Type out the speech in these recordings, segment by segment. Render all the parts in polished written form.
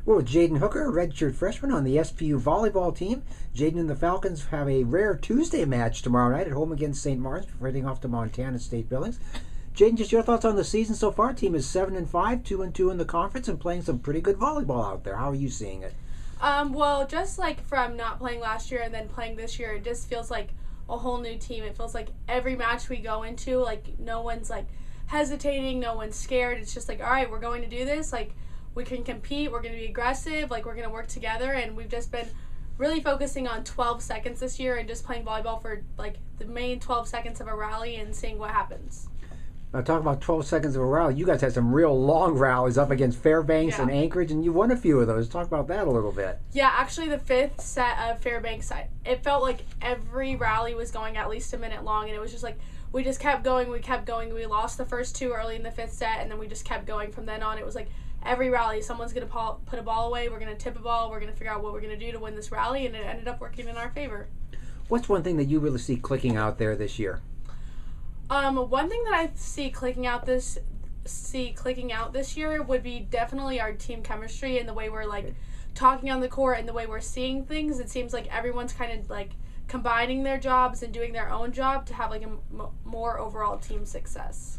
We're with Jaeden Hooker, a redshirt freshman on the SPU volleyball team. Jaeden and the Falcons have a rare Tuesday match tomorrow night at home against St. Martin's before heading off to Montana State Billings. Jaeden, just your thoughts on the season so far? Team is 7-5, 2-2 in the conference, and playing some pretty good volleyball out there. How are you seeing it? Well, just like from not playing last year and then playing this year, it just feels like a whole new team. It feels like every match we go into, like no one's like hesitating, no one's scared. It's just like, all right, we're going to do this. Like we can compete, we're going to be aggressive, like we're going to work together, and we've just been really focusing on 12 seconds this year and just playing volleyball for like the main 12 seconds of a rally and seeing what happens. Now, talk about 12 seconds of a rally. You guys had some real long rallies up against Fairbanks and Anchorage, and you won a few of those. Talk about that a little bit. Yeah, actually the fifth set of Fairbanks, it felt like every rally was going at least a minute long, and it was just like we just kept going. We lost the first two early in the fifth set, and then we just kept going from then on. It was like every rally, someone's going to put a ball away, we're going to tip a ball, we're going to figure out what we're going to do to win this rally, and it ended up working in our favor. What's one thing that you really see clicking out there this year? One thing that I see clicking out this year would be definitely our team chemistry and the way we're like talking on the court and the way we're seeing things. It seems like everyone's kind of like combining their jobs and doing their own job to have like a more overall team success.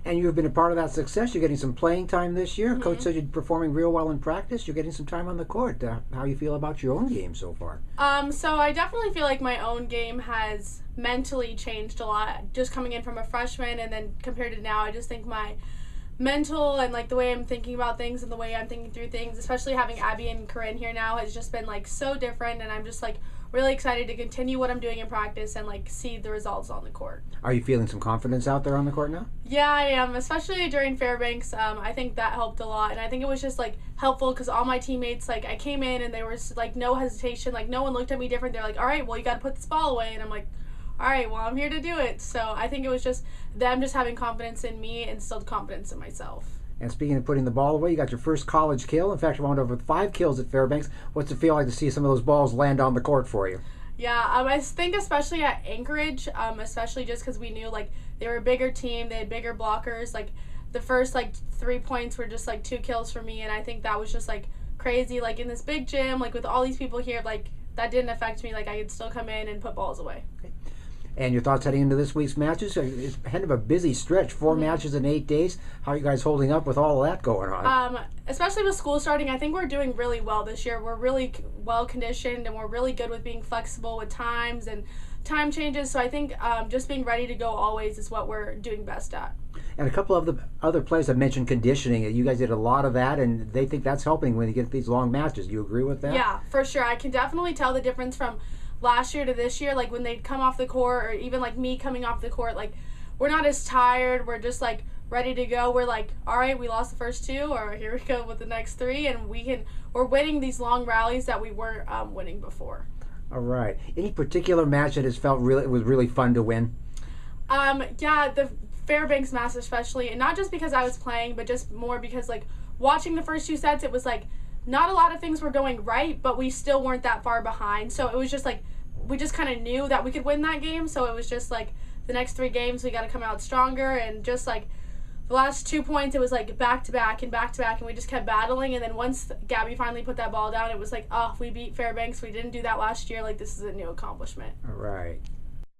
And you've been a part of that success. You're getting some playing time this year. Mm-hmm. Coach said you're performing real well in practice. You're getting some time on the court. How you feel about your own game so far? So I definitely feel like my own game has mentally changed a lot. Just coming in from a freshman and then compared to now, I just think my mental and like the way I'm thinking about things and the way I'm thinking through things, especially having Abby and Corinne here now, has just been like so different, and I'm just like really excited to continue what I'm doing in practice and like see the results on the court. Are you feeling some confidence out there on the court now? Yeah, I am, especially during Fairbanks. I think that helped a lot, and I think it was just like helpful because all my teammates, like I came in and they were like no hesitation, like no one looked at me different. They're like, all right, well you got to put this ball away, and I'm like, all right, well I'm here to do it. So I think it was just them just having confidence in me and still confidence in myself. And speaking of putting the ball away, you got your first college kill. In fact, you wound up with 5 kills at Fairbanks. What's it feel like to see some of those balls land on the court for you? Yeah, I think especially at Anchorage, especially just because we knew like they were a bigger team, they had bigger blockers. Like the first like 3 points were just like 2 kills for me, and I think that was just like crazy. Like in this big gym, like with all these people here, like that didn't affect me. Like I could still come in and put balls away. Okay. And your thoughts heading into this week's matches? It's kind of a busy stretch, 4 matches in 8 days. How are you guys holding up with all of that going on? Especially with school starting, I think we're doing really well this year. We're really well conditioned, and we're really good with being flexible with times and time changes. So I think just being ready to go always is what we're doing best at. And a couple of the other players have mentioned conditioning. You guys did a lot of that, and they think that's helping when you get these long matches. Do you agree with that? Yeah, for sure. I can definitely tell the difference from last year to this year, like when they'd come off the court, or even like me coming off the court, like we're not as tired, we're just like ready to go. We're like, all right, we lost the first 2, or here we go with the next 3, and we're winning these long rallies that we weren't winning before. All right. Any particular match that has felt was really fun to win? Yeah, the Fairbanks match especially, and not just because I was playing, but just more because like watching the first 2 sets, it was like not a lot of things were going right, but we still weren't that far behind. So it was just like we just kind of knew that we could win that game. So it was just like the next 3 games we got to come out stronger, and just like the last 2 points, it was like back to back, and we just kept battling. And then once Gabby finally put that ball down, it was like, oh, we beat Fairbanks. We didn't do that last year. Like this is a new accomplishment. All right.